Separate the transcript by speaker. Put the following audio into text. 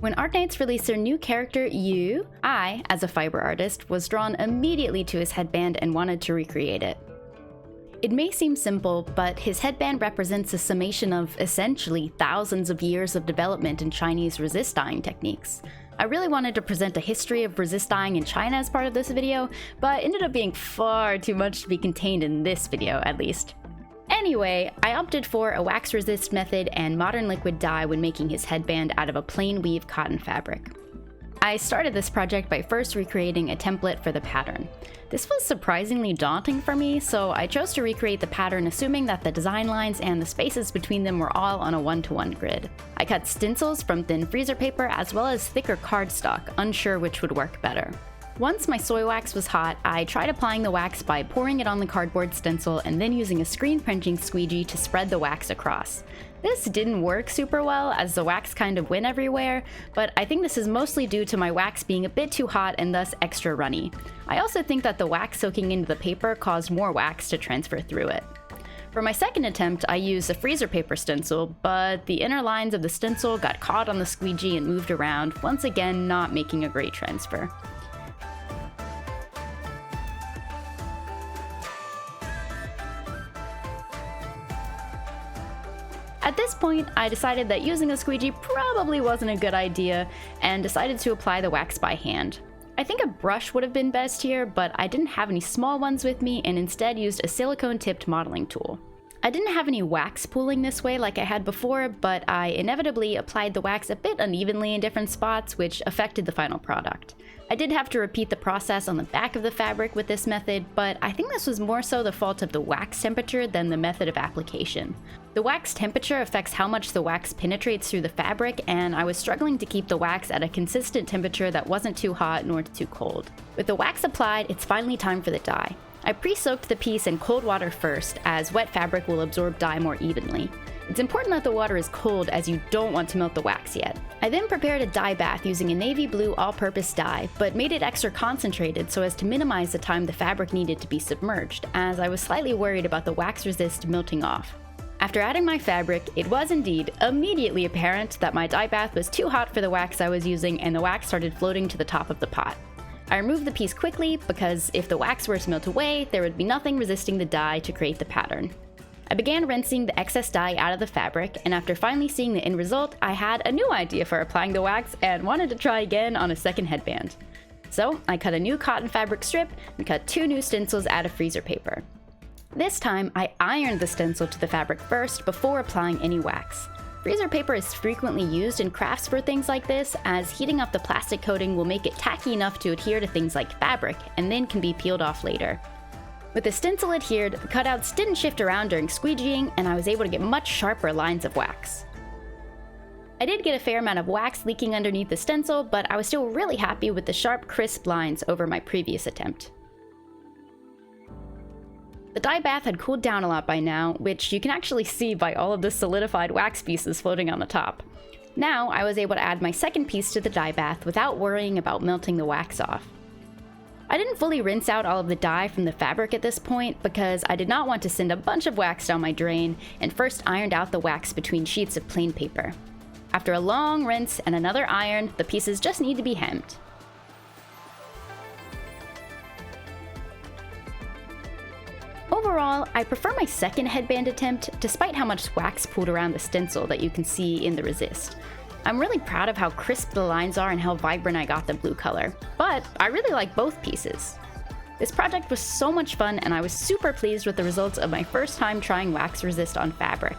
Speaker 1: When Arknights released their new character, Yu, I, as a fiber artist, was drawn immediately to his headband and wanted to recreate it. It may seem simple, but his headband represents a summation of, essentially, thousands of years of development in Chinese resist dyeing techniques. I really wanted to present a history of resist dyeing in China as part of this video, but ended up being far too much to be contained in this video, at least. Anyway, I opted for a wax resist method and modern liquid dye when making his headband out of a plain weave cotton fabric. I started this project by first recreating a template for the pattern. This was surprisingly daunting for me, so I chose to recreate the pattern assuming that the design lines and the spaces between them were all on a 1-to-1 grid. I cut stencils from thin freezer paper as well as thicker cardstock, unsure which would work better. Once my soy wax was hot, I tried applying the wax by pouring it on the cardboard stencil and then using a screen printing squeegee to spread the wax across. This didn't work super well as the wax kind of went everywhere, but I think this is mostly due to my wax being a bit too hot and thus extra runny. I also think that the wax soaking into the paper caused more wax to transfer through it. For my second attempt, I used a freezer paper stencil, but the inner lines of the stencil got caught on the squeegee and moved around, once again not making a great transfer. At this point, I decided that using a squeegee probably wasn't a good idea and decided to apply the wax by hand. I think a brush would have been best here, but I didn't have any small ones with me and instead used a silicone-tipped modeling tool. I didn't have any wax pooling this way like I had before, but I inevitably applied the wax a bit unevenly in different spots, which affected the final product. I did have to repeat the process on the back of the fabric with this method, but I think this was more so the fault of the wax temperature than the method of application. The wax temperature affects how much the wax penetrates through the fabric, and I was struggling to keep the wax at a consistent temperature that wasn't too hot nor too cold. With the wax applied, it's finally time for the dye. I pre-soaked the piece in cold water first, as wet fabric will absorb dye more evenly. It's important that the water is cold as you don't want to melt the wax yet. I then prepared a dye bath using a navy blue all-purpose dye, but made it extra concentrated so as to minimize the time the fabric needed to be submerged, as I was slightly worried about the wax resist melting off. After adding my fabric, it was indeed immediately apparent that my dye bath was too hot for the wax I was using and the wax started floating to the top of the pot. I removed the piece quickly because if the wax were to melt away, there would be nothing resisting the dye to create the pattern. I began rinsing the excess dye out of the fabric, and after finally seeing the end result, I had a new idea for applying the wax and wanted to try again on a second headband. So I cut a new cotton fabric strip and cut 2 new stencils out of freezer paper. This time, I ironed the stencil to the fabric first before applying any wax. Freezer paper is frequently used in crafts for things like this, as heating up the plastic coating will make it tacky enough to adhere to things like fabric, and then can be peeled off later. With the stencil adhered, the cutouts didn't shift around during squeegeeing, and I was able to get much sharper lines of wax. I did get a fair amount of wax leaking underneath the stencil, but I was still really happy with the sharp, crisp lines over my previous attempt. The dye bath had cooled down a lot by now, which you can actually see by all of the solidified wax pieces floating on the top. Now I was able to add my second piece to the dye bath without worrying about melting the wax off. I didn't fully rinse out all of the dye from the fabric at this point because I did not want to send a bunch of wax down my drain, and first ironed out the wax between sheets of plain paper. After a long rinse and another iron, the pieces just need to be hemmed. Overall, I prefer my second headband attempt, despite how much wax pooled around the stencil that you can see in the resist. I'm really proud of how crisp the lines are and how vibrant I got the blue color, but I really like both pieces. This project was so much fun and I was super pleased with the results of my first time trying wax resist on fabric.